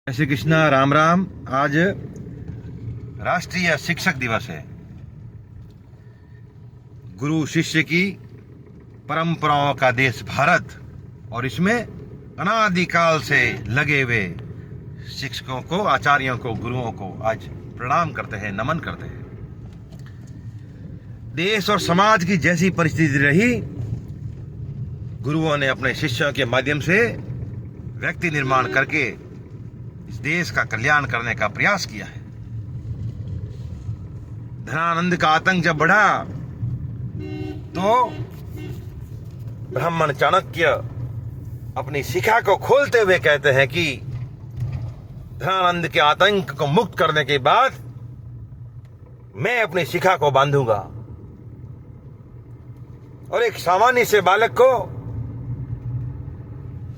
श्री कृष्णा, राम राम। आज राष्ट्रीय शिक्षक दिवस है। गुरु शिष्य की परंपराओं का देश भारत, और इसमें अनादिकाल से लगे हुए शिक्षकों को, आचार्यों को, गुरुओं को आज प्रणाम करते हैं, नमन करते हैं। देश और समाज की जैसी परिस्थिति रही, गुरुओं ने अपने शिष्यों के माध्यम से व्यक्ति निर्माण करके इस देश का कल्याण करने का प्रयास किया है। धनानंद का आतंक जब बढ़ा तो ब्राह्मण चाणक्य अपनी शिखा को खोलते हुए कहते हैं कि धनानंद के आतंक को मुक्त करने के बाद मैं अपनी शिखा को बांधूंगा। और एक सामान्य से बालक को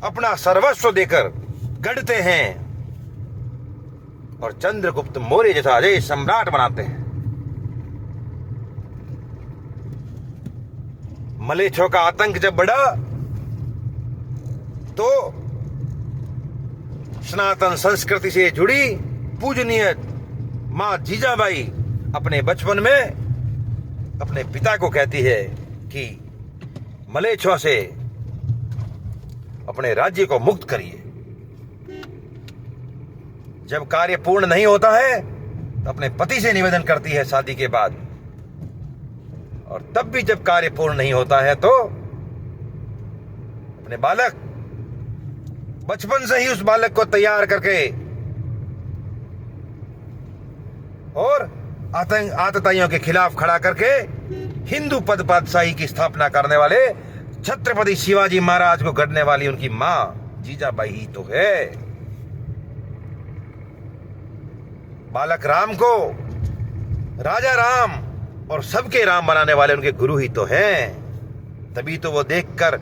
अपना सर्वस्व देकर गढ़ते हैं और चंद्रगुप्त मौर्य जैसा अजय सम्राट बनाते हैं। मलेच्छों का आतंक जब बढ़ा तो सनातन संस्कृति से जुड़ी पूजनीय मां जीजाबाई अपने बचपन में अपने पिता को कहती है कि मलेच्छों से अपने राज्य को मुक्त करिए। जब कार्य पूर्ण नहीं होता है तो अपने पति से निवेदन करती है शादी के बाद, और तब भी जब कार्य पूर्ण नहीं होता है तो अपने बालक, बचपन से ही उस बालक को तैयार करके और आतताइयों के खिलाफ खड़ा करके हिंदू पद पातशाही की स्थापना करने वाले छत्रपति शिवाजी महाराज को गढ़ने वाली उनकी मां जीजाबाई ही तो है। बालक राम को राजा राम और सबके राम बनाने वाले उनके गुरु ही तो हैं। तभी तो वो देखकर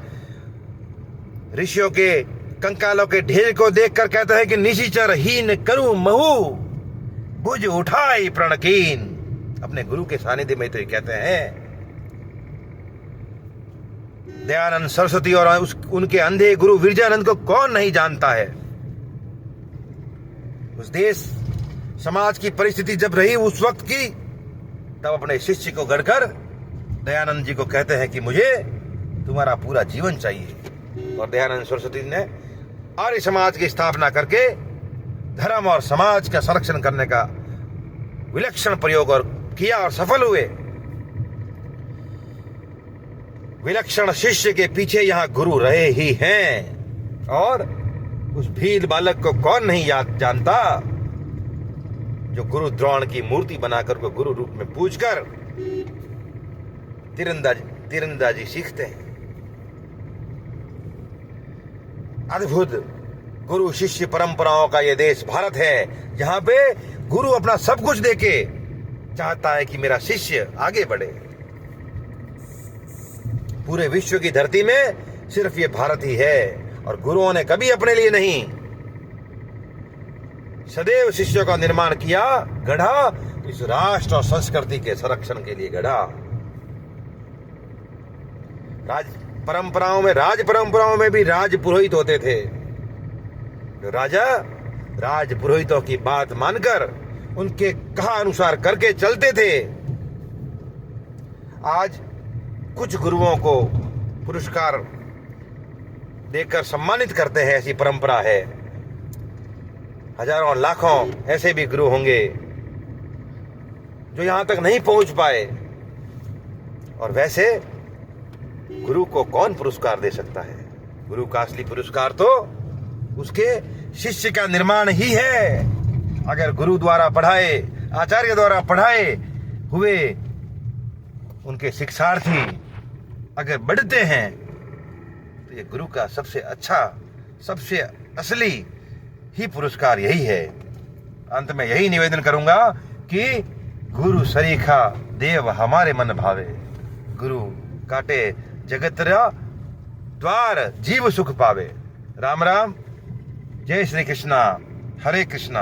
ऋषियों के कंकालों के ढेर को देखकर कहता है कि निशिचर हीन करूं महू बुझ उठाई प्रणकीन। अपने गुरु के सानिध्य में तो ये कहते हैं। दयानंद सरस्वती और उनके अंधे गुरु विरजानंद को कौन नहीं जानता है। उस देश समाज की परिस्थिति जब रही उस वक्त की, तब अपने शिष्य को गढ़कर दयानंद जी को कहते हैं कि मुझे तुम्हारा पूरा जीवन चाहिए। और दयानंद सरस्वती ने आर्य समाज की स्थापना करके धर्म और समाज का संरक्षण करने का विलक्षण प्रयोग और किया और सफल हुए। विलक्षण शिष्य के पीछे यहाँ गुरु रहे ही हैं। और उस भील बालक को कौन नहीं जानता जो गुरु द्रोण की मूर्ति बनाकर को गुरु रूप में पूजकर तीरंदाजी सीखते हैं। अद्भुत गुरु शिष्य परंपराओं का यह देश भारत है, जहां पे गुरु अपना सब कुछ देके चाहता है कि मेरा शिष्य आगे बढ़े। पूरे विश्व की धरती में सिर्फ ये भारत ही है, और गुरुओं ने कभी अपने लिए नहीं, सदैव शिष्यों का निर्माण किया, गढ़ा, इस राष्ट्र और संस्कृति के संरक्षण के लिए गढ़ा। राज परंपराओं में भी राज पुरोहित होते थे। जो राजा राज पुरोहितों की बात मानकर उनके कहा अनुसार करके चलते थे। आज कुछ गुरुओं को पुरस्कार देकर सम्मानित करते हैं, ऐसी परंपरा है। हजारों लाखों ऐसे भी गुरु होंगे जो यहां तक नहीं पहुंच पाए। और वैसे गुरु को कौन पुरस्कार दे सकता है? गुरु का असली पुरस्कार तो उसके शिष्य का निर्माण ही है। अगर गुरु द्वारा पढ़ाए, आचार्य द्वारा पढ़ाए हुए उनके शिक्षार्थी अगर बढ़ते हैं तो ये गुरु का सबसे अच्छा, सबसे असली ही पुरस्कार यही है। अंत में यही निवेदन करूंगा कि गुरु सरीखा देव हमारे मन भावे, गुरु काटे जगतरा द्वार जीव सुख पावे। राम राम। जय श्री कृष्णा। हरे कृष्णा।